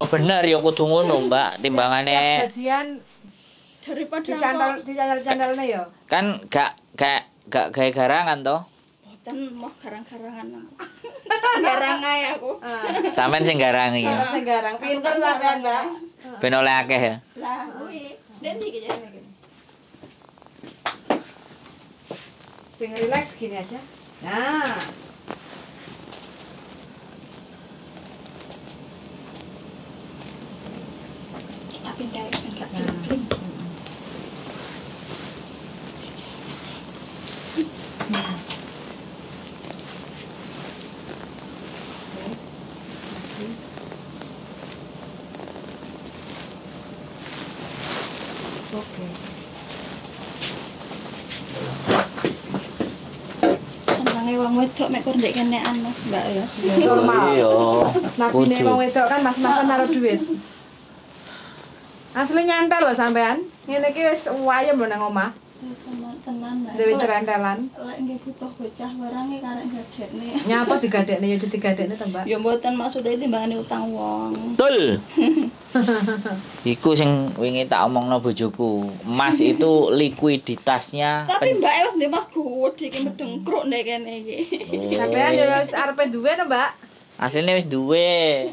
Bener ya kudu ngono, Mbak. Timbangane gajian Daripada dicandal-candalne ya. kan gak gawe garangan toh. boten mau garang-garangan. Garang ae aku. Sampeyan sing garangi ya. Sing garang pinter sampean, Mbak. Ben oleh akeh ya. Lah kuwi nanti iki ya. Sing relax gini aja. Nah. Tapi kayak enggak bling. Oke. Senenge wong wedok mek kur ndek kene anu, Mbak ya. Ya normal. Iya. Nabine Kudu. wong wedok kan mas-masan naruh duit. Asli nyantel loh sampean. Ngene iki wis wayem lho nang omah. Tenan. Dewe cerentelan. Lek nggih butuh bocah barange karek gadekne. Nyapa digadekne ya digadekne to, Mbak. Ya mboten maksude timbangane utang wong. Betul. Iku sing wingi tak omongno bojoku. Emas itu likuiditasnya Tapi Mbak wis ndek Mas gede iki medengkruk ndek kene iki. Sampean ya wis arepe duwe to, Mbak. Asline wis duwe.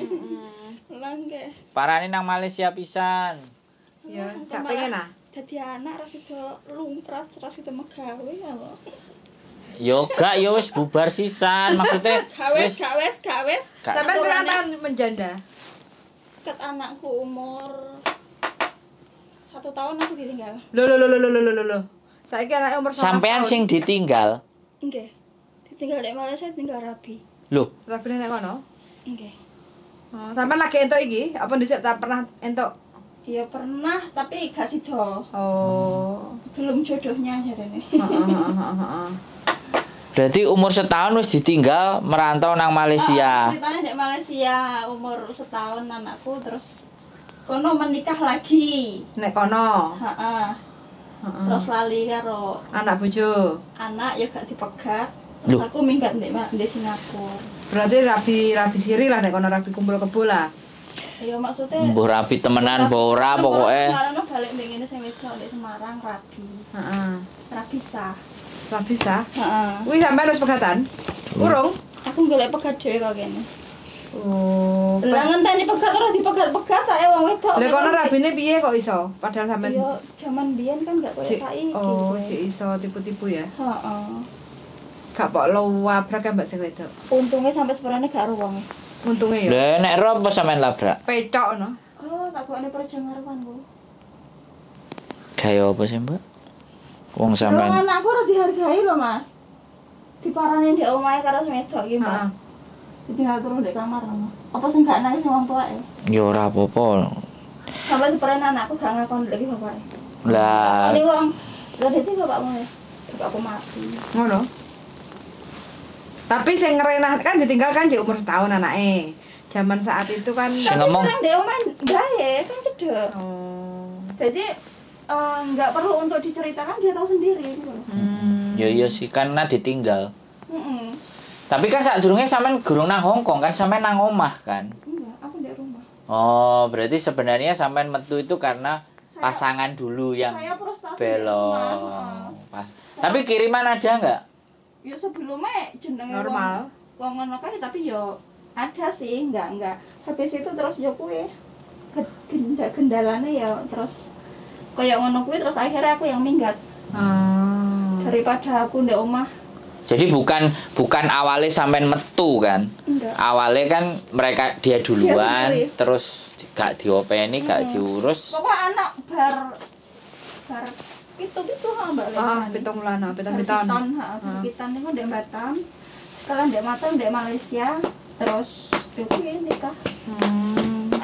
Lah nggih. Parane nang Malaysia pisan. Ya, gak pengen ah. Dadi anak ra sida lumrah, ra sida megawe ya. Yo gak yo wis bubar sisan. Maksudnya Gawes. Gak. Sampean berapa tahun menjanda? Ket anakku umur 1 tahun aku ditinggal. Loh. Saiki anake umur 11 sampean tahun. sing ditinggal. Nggih. Ditinggal di Malaysia tinggal rabi. Loh, Rabine nek kono. Nggih. Oh, sampean lagi entuk iki? Apa dhisik tak pernah entuk? Ya pernah tapi gak sida. Oh. Belum jodohnya jarene. Heeh. berarti umur setahun wis ditinggal merantau nang Malaysia. Ceritanya di Malaysia umur setahun anakku terus kono menikah lagi. Nek kono. Heeh. Terus lali karo Anak bojo. anak ya gak dipegat. Loh. Aku minggat di Singapura. Berarti rabi siri lah nek kono rabi kumpul kebo lah. Ya maksudnya Mbuh rapi temenan apa ora pokoke. Karena balik ning ngene sing wedok di Semarang rabi. Heeh. Rabi sah. Rabi sah. Heeh. Kuwi sampean wis pegatan? Urung? Aku golek pegat dhewe kok kene. Oh. Lah ngenteni pegat ora dipegat-pegat ae wong wedok. Lha kono rabine piye kok iso? Padahal sampean Ya jaman biyen kan gak koyo saiki. Oh, cek iso tipu-tipu ya. Heeh. Gak pok lawabrak Mbak sing wedok. Untungnya sampai sebenarnya gak ada wonge. Untunge ya. Lah nek ro apa sampean labrak? Pecok no. Oh, tak gone perjangaran ku. Gaya apa sih, Mbak? Wong Lho sampean. anakku ora dihargai lho, Mas. Diparani ndek omahe karo sing wedok iki, Mbak. Heeh. Ditinggal turu ndek kamar ngono. Apa sing gak nangis wong tuake? Ya ora apa-apa. Sampai sebenarnya anakku gak ngakon lagi bapake. Lah Ini wong, lha dadi bapakmu ya. Bapakku mati. Ngono. Tapi sing ngerenah kan ditinggalkan di umur setahun anake. Zaman saat itu kan Sing Tapi ngomong. sering ndek omahe bae kan cedek. Oh. Jadi nggak perlu untuk diceritakan dia tahu sendiri gitu loh. Ya iya sih karena ditinggal. Heeh. Tapi kan sadurunge sampean gurung nang Hongkong kan sampean nang omah kan. Enggak, aku di rumah. Oh, berarti sebenarnya sampean metu itu karena pasangan dulu yang Saya frustasi di belok. rumah. Pas. Tapi kiriman ada enggak? Ya sebelumnya jenenge Normal. Wong ngono kae tapi yo ada sih, enggak. Habis itu terus yo kuwi kendalane ya terus kayak ngono kuwi terus akhirnya aku yang minggat. Daripada aku ndek omah. Jadi bukan awalnya sampean metu kan. Enggak. Awalnya kan mereka dia duluan sendiri. terus gak diopeni, gak diurus. Pokoknya anak bar itu Mbak. Pitung bulan, pitung Pitan, tahun. Pitan niku ndek Batam. Sekarang ndek Batam, ndek Malaysia, terus yo nikah.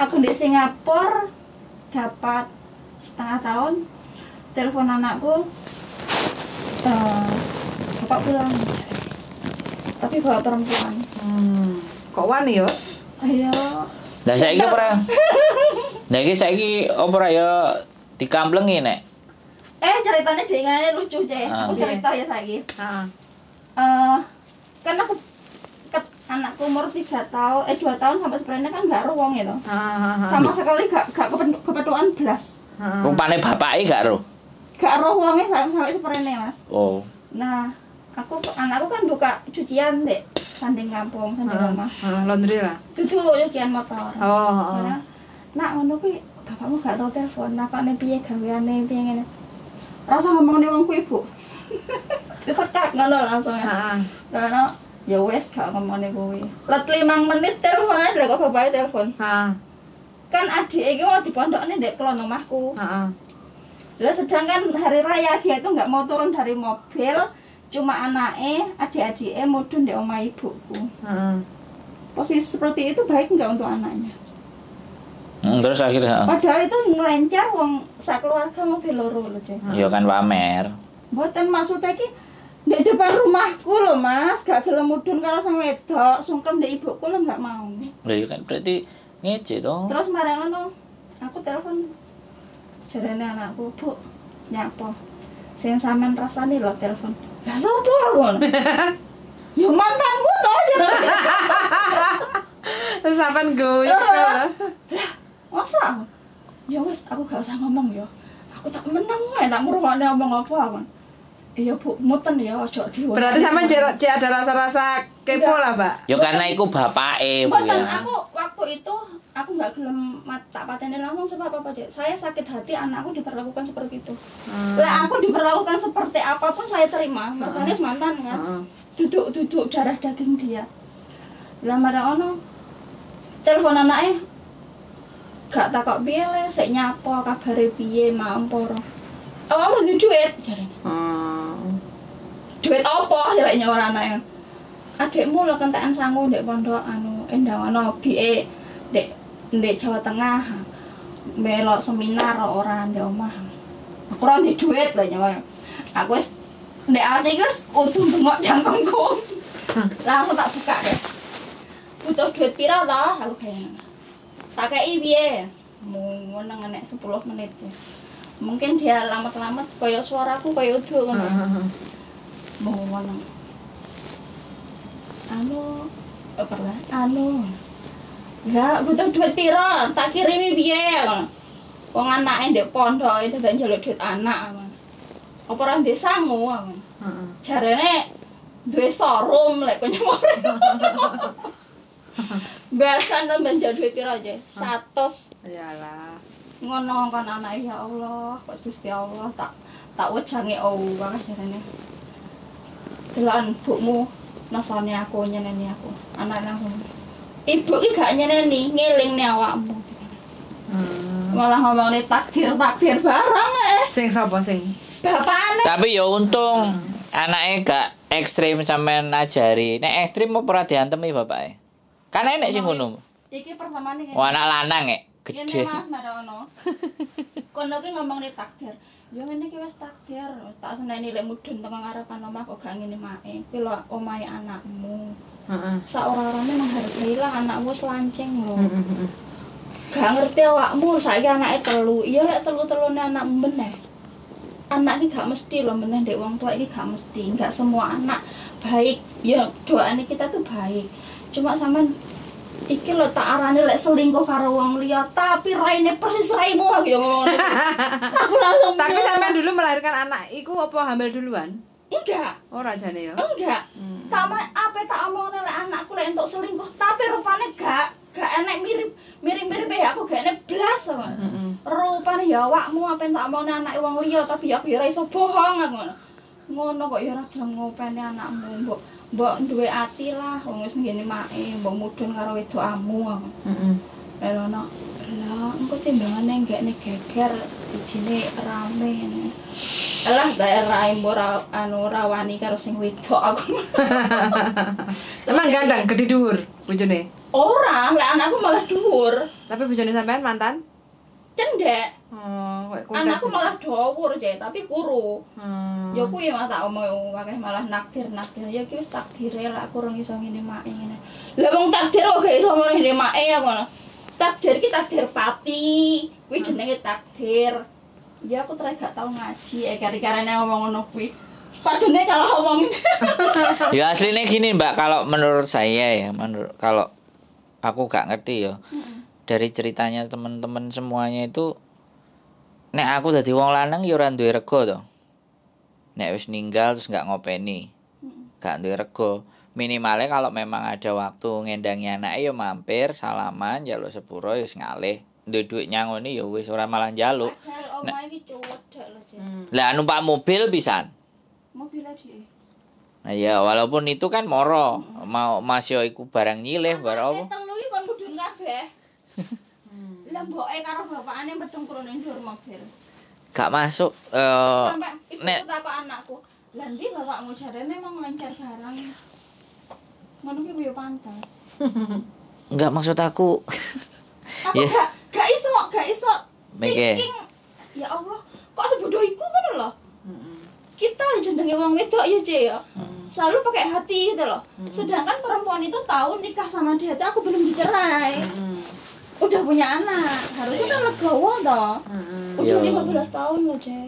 Aku di Singapura dapat setengah tahun. Telepon anakku. Bapak pulang. Tapi bawa perempuan. Kok wani yo? Ayo. Lah saiki ora. Lah iki saiki apa ora ya dikamplengi nek. Ceritanya dengan lucu, Cek. Aku cerita ya saiki. Heeh. Kan aku anakku umur 2 tahun sampai sebenarnya kan gak roh wong itu. Heeh. Sama sekali gak kepeduan blas. Rupane bapake gak ro. Gak roh wongnya sampai sebenarnya Mas. Oh. Nah, anakku kan buka cucian dek sanding kampung, sanding rumah. Laundry lah. Itu cucian motor. Oh. Karena, nak ngono kuwi bapakmu gak tau telepon, nakane piye gaweane piye ngene. Rasa ngomong ning wong kuwi, Bu. Disekak ngono langsung. Heeh. Karena ya wes gak ngomong ning kuwi. Let 5 menit telepon ae lho kok bapake telepon. Heeh. Kan adik iki mau dipondokne ndek kelon omahku. Heeh. Lah sedangkan hari raya dia itu nggak mau turun dari mobil, cuma anaknya, adik-adiknya mudun di omah ibuku. Posisi seperti itu baik nggak untuk anaknya? Terus akhirnya Padahal itu ngelencar wong sak keluarga mobil loro lho, Cek. ya kan pamer. Mboten maksudnya ki di depan rumahku loh Mas, gak gelem mudun karo sang wedok, sungkem ndek ibuku lho nggak mau. Lah ya kan berarti ngece dong. Terus marah ngono, aku telepon jarene anakku, Bu, nyapa? Sing sampean rasani lho telepon. Lah sapa ngono? Ya mantanku to jarene. Terus sampean guyu lho. Masa? Ya wis, aku gak usah ngomong ya. Aku tak meneng ae tak ngrungokne omong apa kon. Iya Bu, muten ya ojo diwon. Berarti sampean cek ada rasa-rasa kepo lah, Mbak. Ya karena iku bapake, Bu Mboten, ya. aku waktu itu aku nggak gelem tak pateni langsung sebab apa, Cek? Saya sakit hati anakku diperlakukan seperti itu. Lah aku diperlakukan seperti apapun saya terima. Makanya mantan kan. Duduk darah daging dia. Lah marah ono telepon anaknya gak takok piye le, sik nyapa kabare piye, mampor. Awakmu duwe duit jarene. Duit apa lek nyawar anake? Adikmu lho kentekan sangu ndek pondok endang ana bike ndek Jawa Tengah. Melok seminar ora ndek omah. Aku ora ndek duit lho nyawar. Aku wis ndek ati wis kudu bengok jangkangku. Lah aku tak buka deh. Butuh duit pira ta? Aku kayaknya. Tak kei piye? Mau nang nek 10 menit. Mungkin dia lamet-lamet kaya suaraku kaya udu ngono. Mau ngono. Ya butuh duit pira? Tak kirimi piye ngono. Wong anake ndek pondok itu gak njaluk duit anak ngono. Apa ora ndek sangu ngono. Jarene duwe showroom lek kok nyemore. Bahkan tambah njaluk duit pira aja? 100. Iyalah. Ngono kan anak ya Allah, kok Gusti Allah tak wejange Allah jarene. Delokan bukmu nasane aku nyeneni aku, anak-anakku. Ibu ki gak nyeneni, ngelingne awakmu. Malah ngomongane takdir barang Sing sapa sing? Bapakane. Tapi ya untung anake gak ekstrim sampean ajari. Nek ekstrim apa ora diantemi bapake? Kan enek sing ngono. Iki pertamane ngene. Oh anak lanang Ngene gede. Mas Marono. Kono ki ngomongne takdir. Ya ngene ki wis takdir. Tak seneni lek mudhun teng ngarepan omah kok gak ngene mae. Kuwi lho omahe anakmu. Heeh. Saora-orane menghargailah anakmu selancing lho. Gak ngerti awakmu saiki anake telu. Iya lek telu-telune anakmu meneh. Anak iki gak mesti lho meneh ndek wong tua iki gak mesti. Enggak semua anak baik. Ya doane kita tuh baik. Cuma sampean iki lho tak arane lek selingkuh karo wong liya, tapi raine persis raimu aku ya ngomong. Aku langsung. Tapi sampean dulu melahirkan anak iku apa hamil duluan? Enggak. Ora jane ya. Enggak. Apa tak omongne lek anakku lek entuk selingkuh, tapi rupane gak enek mirip-mirip aku gak enek blas. Rupane ya awakmu apa tak omongne anake wong liya, tapi aku ya ora iso bohong ngono. Ngono kok ya ora gelem ngopeni anakmu, Mbok duwe ati lah, wong wis ngene mae, mbok mudhun karo wedokamu. Lah ono. Lah engko timbangane nggekne geger ijine rame ngene. Alah daerah ora ora wani karo sing wedok aku. Emang gandang gede dhuwur bojone. Ora, lek anakku malah dhuwur. Tapi bojone sampean mantan? Cendek. Kok Anakku malah dhuwur aja, tapi kuru. Ya Hmm. kuwi mah tak omong akeh malah naktir. Ya ki wis takdire lah aku ora iso ngene mae ngene. Lah wong takdir kok gak iso ngene mae ya ngono. Takdir ki takdir pati. Kuwi jenenge takdir. Ya aku terus gak tau ngaji kari-karene ngomong ngono kuwi. Padune kalau ngomong. Ya aslinya gini Mbak, kalau menurut saya ya, kalau aku gak ngerti ya. Dari ceritanya teman-teman semuanya itu, nek aku dadi wong lanang ya ora duwe rego to. Nek wis ninggal terus gak ngopeni. Gak duwe rego. Minimalnya kalau memang ada waktu ngendangi anake ya mampir, salaman, njaluk sepuro ya wis ngalih. Duwe duit nyangoni ya wis ora malah njaluk. Omah iki cowok lho, Cek. Lah numpak mobil pisan. Mobil aja. Nah ya walaupun itu kan moro, mau Mas yo iku barang nyilih barang apa. Telu iki kon mudhun kabeh. Lah mboke karo bapakane medhong krono ndur mobil. Gak masuk Sampai iku nek takok anakku. Lah ndi bapakmu jarene mau ngelencar barang. Ngono ki yo pantas. enggak maksud aku. Aku Ya. gak iso Mikir. thinking. Ya Allah, kok sebodoh iku ngono lho. Kita jenenge wong wedok ya, Ce ya. Selalu pakai hati gitu loh. Sedangkan perempuan itu tahu nikah sama dia itu aku belum dicerai. Udah punya anak, harusnya kan legowo toh. Udah Iya. 15 tahun loh, Ce.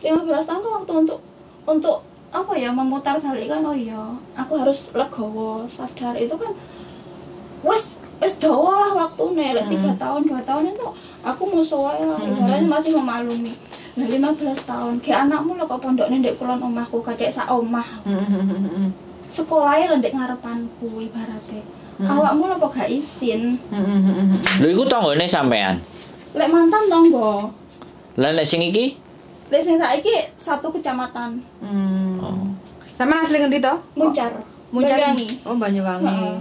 15 tahun kan waktu untuk apa ya, memutar balikan. Oh iya, aku harus legowo, sadar itu kan wes dawa lah waktune, 3 tahun, 2 tahun itu aku musuh wae lah, ibaratnya masih memaklumi. Nah 15 tahun, kayak anakmu lho kok pondoknya ndek kulon omahku, kakek sak omah. Sekolahnya lho ndek ngarepanku ibaratnya. Awakmu lho kok gak izin. lho iku tanggane sampean. Lek mantan tonggo. Lah nek sing iki? Lek sing saiki satu kecamatan. Oh. Sama asli ngendi to? Muncar. Muncar. Banyuwangi. Oh, Banyuwangi. Heeh.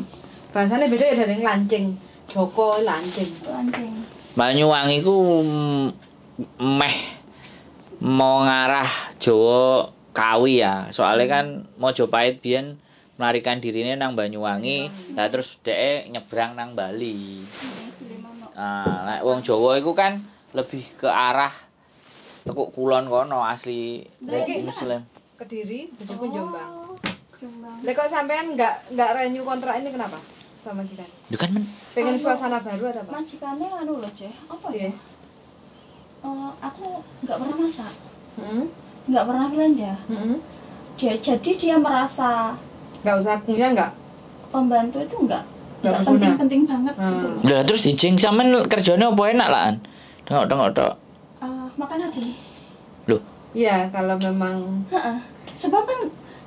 Bahasane beda ya dari lancing. Joko lancing. Lancing. Banyuwangi ku meh mau ngarah Jawa Kawi ya. Soalnya kan Mojopahit biyen melarikan dirinya nang Banyuwangi, lah terus dhek nyebrang nang Bali. Nah, nek wong Jawa iku kan lebih ke arah tekuk kulon kono asli Muslim. Kediri, bojoku Jombang. Oh, Jombang. Lek kok sampean enggak renew kontrak ini kenapa? Sama majikan. Itu kan men Pengen suasana baru ada apa? Majikannya anu loh, Ce. Apa ya? Iya. Aku nggak pernah masak, Heeh. nggak pernah belanja. Heeh. Jadi dia merasa Enggak usah punya enggak? pembantu itu nggak berguna. penting-penting banget gitu loh. lah terus dijing sampean kerjane apa enak lah. Tengok-tengok tok. Makan hati. Loh, Iya, kalau memang Heeh. Sebab kan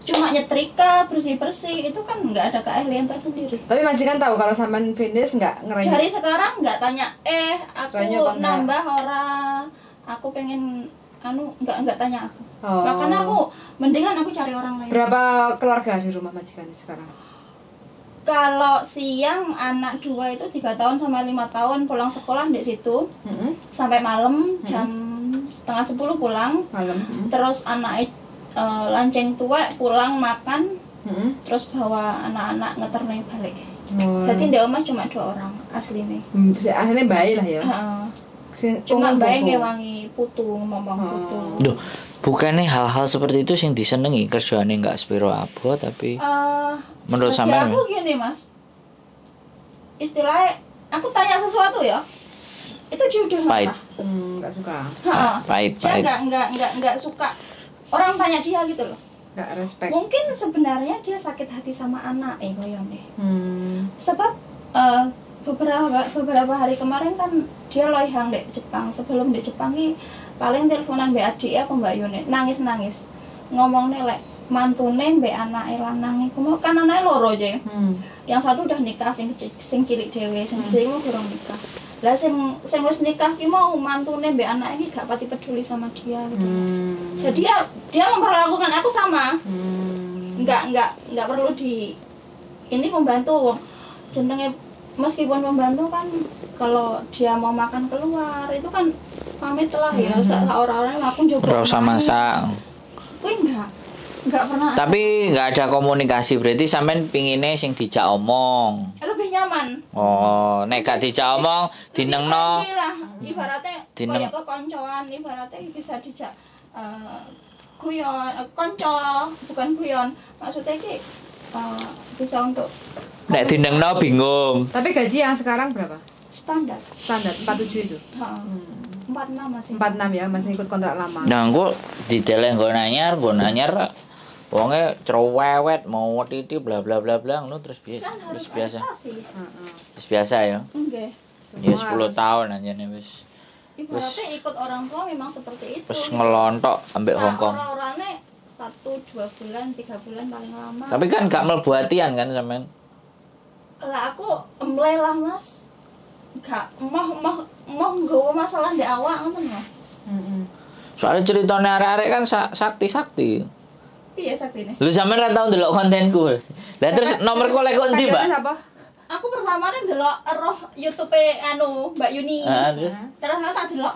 cuma nyetrika, bersih-bersih itu kan nggak ada keahlian tersendiri. tapi majikan tahu kalau sampean finish enggak ngerenyuh. Dari sekarang nggak tanya, aku Renyuh apa enggak? nambah orang, aku pengen nggak tanya aku. Oh. Makanya aku mendingan aku cari orang lain. Berapa keluarga di rumah majikan sekarang? Kalau siang anak 2 itu 3 tahun sama 5 tahun pulang sekolah di situ Heeh. sampai malam jam setengah 10 pulang. Malam. Terus anak lanceng tua pulang makan, Heeh. terus bawa anak-anak ngeterne balik. Oh. Jadi di rumah cuma 2 orang asli nih. Akhirnya baik lah ya. Cuma Ngomong baik bohong. ngewangi putu, ngomong putu. Duh, bukannya hal-hal seperti itu sing disenengi kerjaane enggak spiro abot tapi menurut Bagi sampean aku gini mas, istilahnya aku tanya sesuatu ya, itu dia udah Pahit. marah. Enggak suka. pahit. Dia nggak suka orang tanya dia gitu loh. Enggak respect. Mungkin sebenarnya dia sakit hati sama anak koyone. Sebab beberapa hari kemarin kan dia loihang di Jepang. Sebelum di Jepang ini paling teleponan mbak adik apa mbak Yune nangis ngomongnya lek mantune mbak anak lanang iku kan anaknya loro aja. Yang satu udah nikah, sing cilik dhewe, sing cilik mau kurang nikah. Lah sing wis nikah ki mau mantune mbek anake iki gak pati peduli sama dia gitu. Jadi dia memperlakukan aku sama. Enggak perlu di ini pembantu jenenge meskipun pembantu kan kalau dia mau makan keluar itu kan pamit lah ya seorang-orang aku juga Ora usah masak. Kuwi enggak pernah. Tapi nggak ada komunikasi, berarti sampean pingine sing dijak omong. Lebih nyaman. Oh, nek gak dijak omong dinengno. Lah, ibaratnya Dineng- kaya koncoan, ibaratnya bisa dijak guyon, konco, bukan guyon. Maksudnya iki bisa untuk Nek dinengno bingung. Tapi gaji yang sekarang berapa? standar. Standar 47 itu. Heeh. 46 masih. 46 ya, masih ikut kontrak lama. Nah, engko dideleh nggo nanyar wonge cerewet mau titi bla bla bla bla ngono terus Kan harus biasa. adaptasi. Heeh. Wis biasa ya. Enggak. Ya 10 tahun anjane wis. Ibaratnya ikut orang tua memang seperti itu. Wis ngelontok ambek Hong Kong. Orang-orangnya 1-2 bulan, 3 bulan paling lama. Tapi kan gak mlebu atian kan sampean. Lah aku emle lah Mas. Gak mau nggawa masalah ndek awak ngoten lho. Heeh. Soalnya ceritane arek-arek kan sakti-sakti. Piye saktine? Lu sampean ra tau ndelok kontenku. Lah terus nomor kolek kok ndi, Mbak? Siapa? Aku pertama nih delok roh YouTube anu Mbak Yuni. Terus Terus aku tak delok.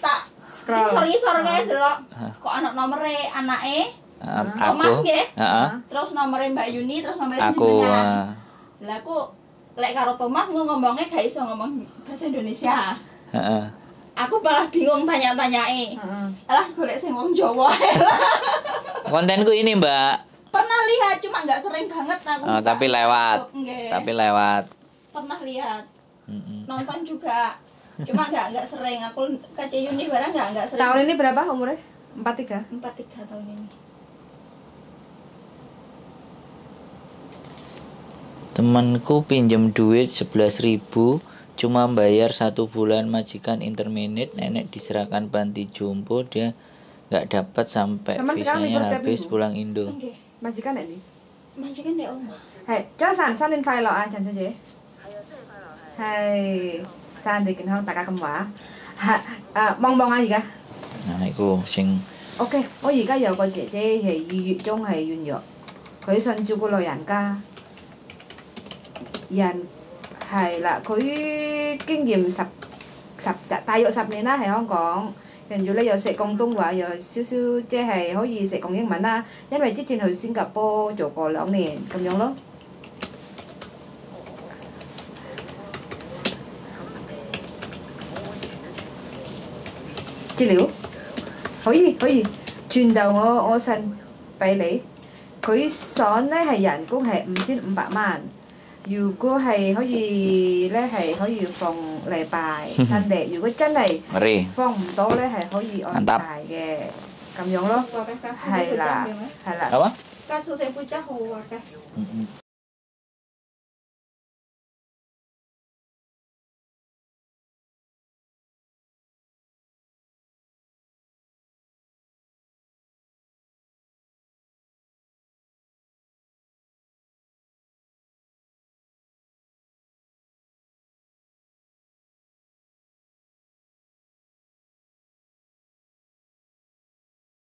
Tak Scroll. isor kae delok. Kok ana nomere anake? Thomas aku. nggih. Heeh. Terus nomere Mbak Yuni, terus nomere Aku. jenengan. Lah aku lek karo Thomas ngomongnya gak iso ngomong bahasa Indonesia. Heeh. Aku malah bingung tanya-tanyai. Heeh. Alah golek sing wong Jawa. Kontenku ini, Mbak. Pernah lihat cuma nggak sering banget aku. Oh, tapi lewat. Nggih. Tapi lewat. Pernah lihat. Mm-mm. Nonton juga. Cuma nggak sering. Aku KC Yuni barang nggak sering. Tahun ini berapa umurnya? 43. 43 tahun ini. Temanku pinjem duit 11.000 cuma bayar 1 bulan majikan interminate nenek diserahkan panti jompo dia nggak dapat sampai Teman sekarang libur visanya tiap habis minggu? pulang Indo. Nggih. Majikan ya nih. Majikan dek omah. Hai, cho san lên file lo à chẳng thế. Hai, san thì kinh hơn tại cả cầm quả. Bong bong ai gì cả? Nah, iku sing OK，我而家有個姐姐係2月中係軟弱，佢信照顧老人家，人係啦，佢經驗大約10年啦喺香港，跟住咧又識廣東話，又少少即係可以識講英文啦，因為之前去新加坡做過2年咁樣咯。資料可以轉到我信俾你。佢想咧係人工係5500蚊，如果係可以咧係可以放禮拜Sunday，如果真係 ngeri. 放唔到咧係可以安排嘅咁樣咯。係啦，係啦。 Apa? Kasus yang pucah huwakeh. Mm-mm.